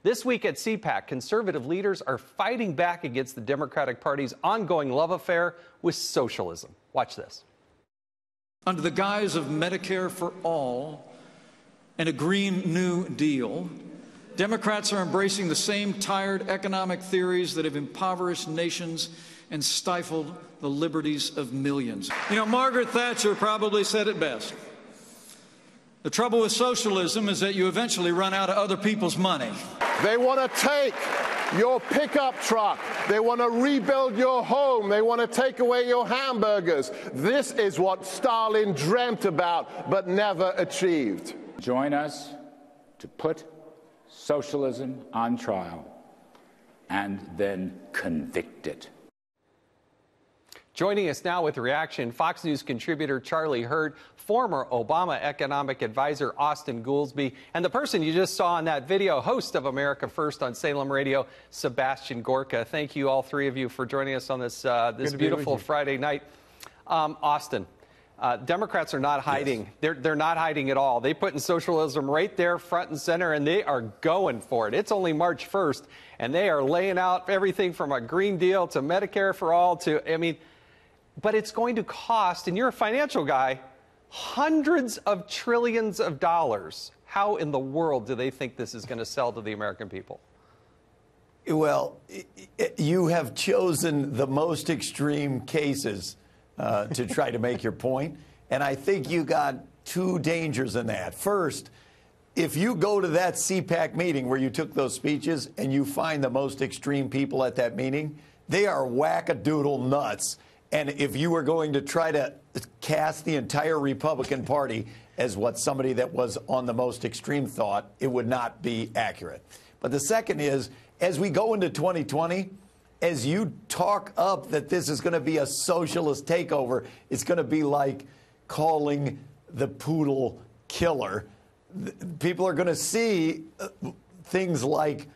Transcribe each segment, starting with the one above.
This week at CPAC, conservative leaders are fighting back against the Democratic Party's ongoing love affair with socialism. Watch this. Under the guise of Medicare for all and a Green New Deal, Democrats are embracing the same tired economic theories that have impoverished nations and stifled the liberties of millions. You know, Margaret Thatcher probably said it best. The trouble with socialism is that you eventually run out of other people's money. They want to take your pickup truck. They want to rebuild your home. They want to take away your hamburgers. This is what Stalin dreamt about but never achieved. Join us to put socialism on trial and then convict it. Joining us now with reaction, Fox News contributor Charlie Hurt, former Obama economic advisor Austin Goolsbee, and the person you just saw in that video, host of America First on Salem Radio, Sebastian Gorka. Thank you, all three of you, for joining us on this beautiful Friday night. Austin, Democrats are not hiding. Yes. They're not hiding at all. They put in socialism right there front and center, and they are going for it. It's only March 1st, and they are laying out everything from a Green Deal to Medicare for all to, I mean, but it's going to cost, and you're a financial guy, hundreds of trillions of dollars. How in the world do they think this is going to sell to the American people? Well, you have chosen the most extreme cases to try to make your point, and I think you got two dangers in that. First, if you go to that CPAC meeting where you took those speeches and you find the most extreme people at that meeting, they are wackadoodle nuts. And if you were going to try to cast the entire Republican Party as what somebody that was on the most extreme thought, it would not be accurate. But the second is, as we go into 2020, as you talk up that this is going to be a socialist takeover, it's going to be like calling the poodle killer. People are going to see things like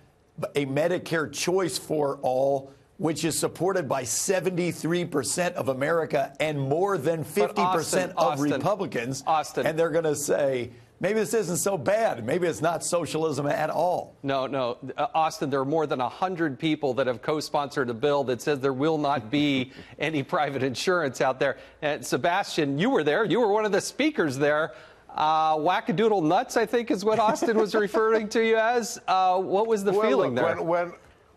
a Medicare choice for all, which is supported by 73% of America and more than 50% of Republicans. And they're going to say, maybe this isn't so bad. Maybe it's not socialism at all. No. Austin, there are more than 100 people that have co-sponsored a bill that says there will not be any private insurance out there. And Sebastian, you were there. You were one of the speakers there. Wackadoodle nuts, I think, is what Austin was referring to you as. What was the feeling there?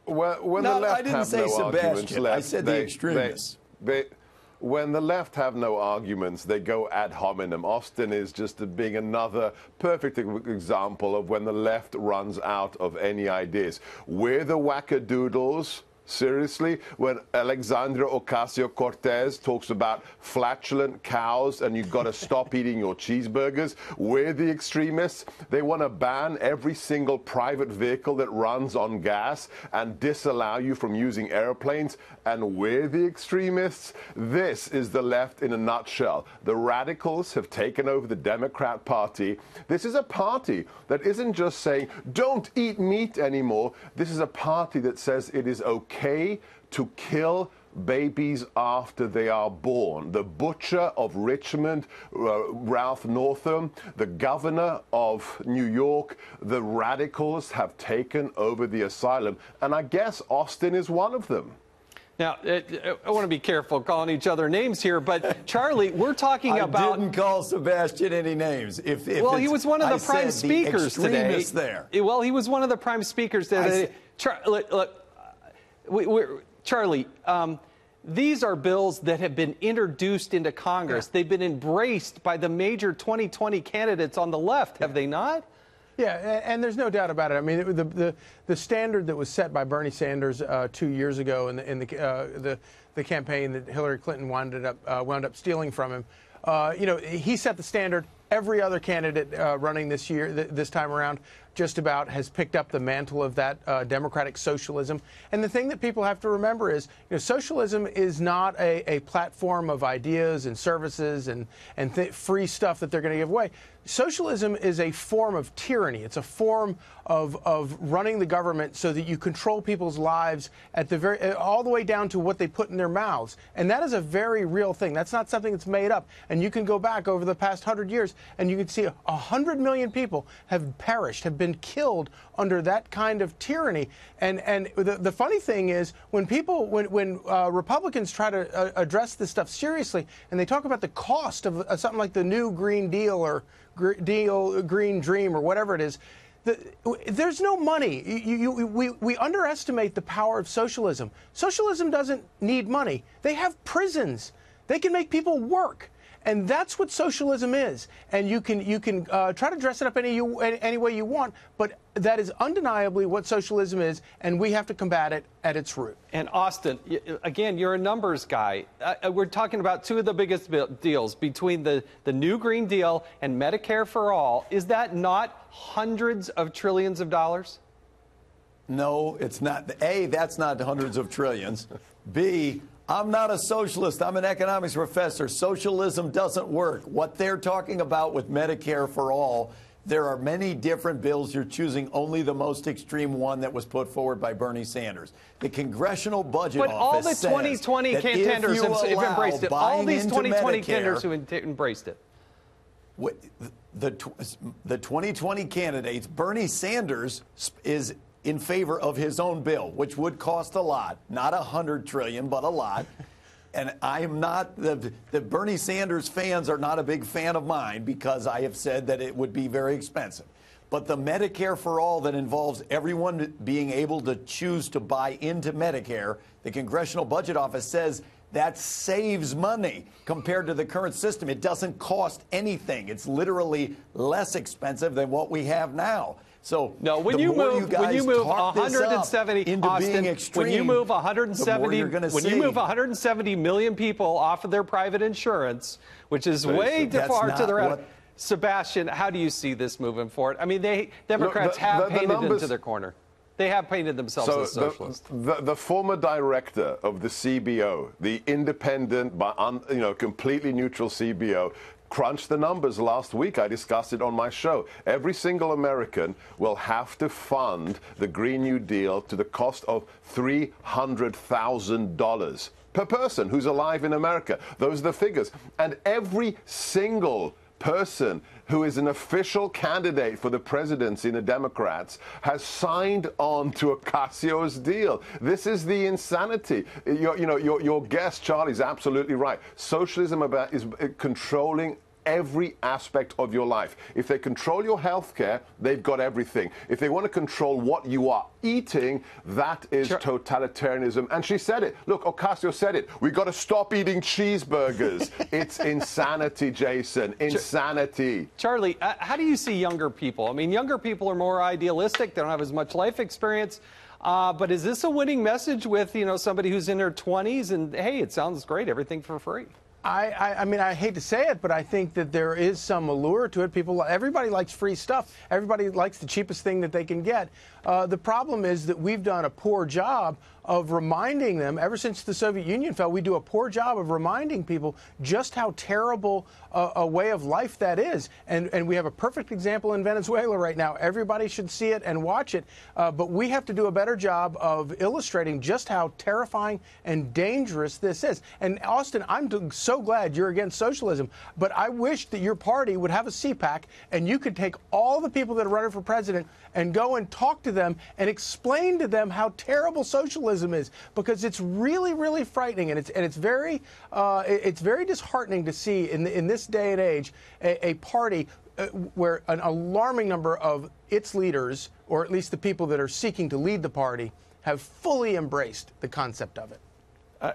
When no, the left I didn't have say no Sebastian. Left, I said the extremists. When the left have no arguments, they go ad hominem. Austin is just being another perfect example of when the left runs out of any ideas. We're the wackadoodles. Seriously, when Alexandria Ocasio-Cortez talks about flatulent cows and you've got to stop eating your cheeseburgers, we're the extremists. They want to ban every single private vehicle that runs on gas and disallow you from using airplanes, and we're the extremists. This is the left in a nutshell. The radicals have taken over the Democrat Party. This is a party that isn't just saying, don't eat meat anymore. This is a party that says it is okay to kill babies after they are born. The butcher of Richmond, Ralph Northam, the governor of New York, the radicals have taken over the asylum. And I guess Austin is one of them. Now, I want to be careful calling each other names here, but Charlie, we're talking about... I didn't call Sebastian any names. Well, he was one of the prime speakers today. There. Well, he was one of the prime speakers today. Charlie, these are bills that have been introduced into Congress. They've been embraced by the major 2020 candidates on the left, have they not? Yeah, and there's no doubt about it. I mean, the standard that was set by Bernie Sanders 2 years ago in the campaign that Hillary Clinton wound up stealing from him, you know, he set the standard. Every other candidate running this time around, just about has picked up the mantle of that democratic socialism. And the thing that people have to remember is, you know, socialism is not a platform of ideas and services and free stuff that they're going to give away. Socialism is a form of tyranny. It's a form of running the government so that you control people's lives at the all the way down to what they put in their mouths. And that is a very real thing. That's not something that's made up. And you can go back over the past 100 years and you can see 100 million people have perished, have been killed under that kind of tyranny. And the funny thing is when Republicans try to address this stuff seriously and they talk about the cost of something like the new Green Deal or Green Dream or whatever it is, there's no money. We underestimate the power of socialism. Socialism doesn't need money. They have prisons. They can make people work. And that's what socialism is. And you can try to dress it up any way you want, but that is undeniably what socialism is, and we have to combat it at its root. And Austin, again, you're a numbers guy. We're talking about two of the biggest deals between the new Green Deal and Medicare for All. Is that not hundreds of trillions of dollars? No, it's not. A, that's not hundreds of trillions. B, I'm not a socialist. I'm an economics professor. Socialism doesn't work. What they're talking about with Medicare for All, there are many different bills. You're choosing only the most extreme one that was put forward by Bernie Sanders. The Congressional Budget Office all the 2020 contenders have embraced it. All these 2020 contenders who embraced it. The 2020 candidates, Bernie Sanders is in favor of his own bill, which would cost a lot, not $100 trillion, but a lot. And I am not, the Bernie Sanders fans are not a big fan of mine because I have said that it would be very expensive. But the Medicare for All that involves everyone being able to choose to buy into Medicare, the Congressional Budget Office says that saves money compared to the current system. It doesn't cost anything. It's literally less expensive than what we have now. So no, when you move 170, Austin, extreme, when you move 170 million people off of their private insurance, which is way too far to the right. Sebastian, how do you see this moving forward? I mean, Democrats have painted into their corner. They have painted themselves as socialists. The former director of the CBO, the independent, completely neutral CBO, crunched the numbers last week. I discussed it on my show. Every single American will have to fund the Green New Deal to the cost of $300,000 per person who's alive in America. Those are the figures. And every single person who is an official candidate for the presidency in the Democrats has signed on to Ocasio's deal. This is the insanity. Your guest, Charlie, is absolutely right. Socialism is controlling every aspect of your life. If they control your health care, they've got everything. If they want to control what you are eating, that is totalitarianism. And she said it. Look, Ocasio said it. We've got to stop eating cheeseburgers. It's insanity, Jason. Insanity. Charlie, how do you see younger people? I mean, younger people are more idealistic. They don't have as much life experience. But is this a winning message with, somebody who's in their 20s and, hey, it sounds great, everything for free? I mean, I hate to say it, but I think that there is some allure to it. Everybody likes free stuff. Everybody likes the cheapest thing that they can get. The problem is that we've done a poor job of reminding them. Ever since the Soviet Union fell, we do a poor job of reminding people just how terrible a way of life that is. And we have a perfect example in Venezuela right now. Everybody should see it and watch it. But we have to do a better job of illustrating just how terrifying and dangerous this is. And Austin, I'm so glad you're against socialism, but I wish that your party would have a CPAC and you could take all the people that are running for president and go and talk to them and explain to them how terrible socialism is, because it's really, really frightening, and it's very disheartening to see in this day and age a party where an alarming number of its leaders, or at least the people that are seeking to lead the party, have fully embraced the concept of it.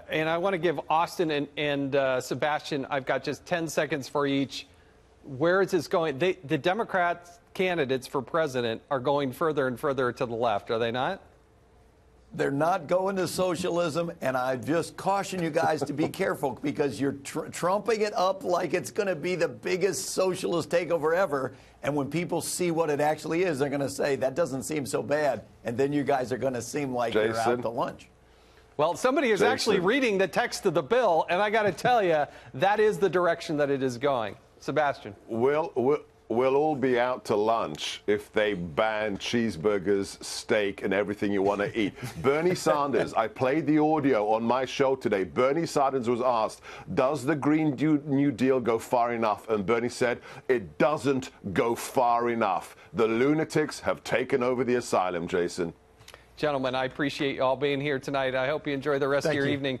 And I want to give Austin and Sebastian, I've got just 10 seconds for each. Where is this going? The Democrats candidates for president are going further and further to the left, are they not? They're not going to socialism, and I just caution you guys to be careful because you're trumping it up like it's going to be the biggest socialist takeover ever. And when people see what it actually is, they're going to say, that doesn't seem so bad. And then you guys are going to seem like you're out to lunch. Well, somebody is actually reading the text of the bill, and I got to tell you, that is the direction that it is going. Sebastian. we'll all be out to lunch if they ban cheeseburgers, steak, and everything you want to eat. Bernie Sanders, I played the audio on my show today. Bernie Sanders was asked, does the Green New Deal go far enough? And Bernie said, it doesn't go far enough. The lunatics have taken over the asylum, Jason. Gentlemen, I appreciate you all being here tonight. I hope you enjoy the rest of your evening.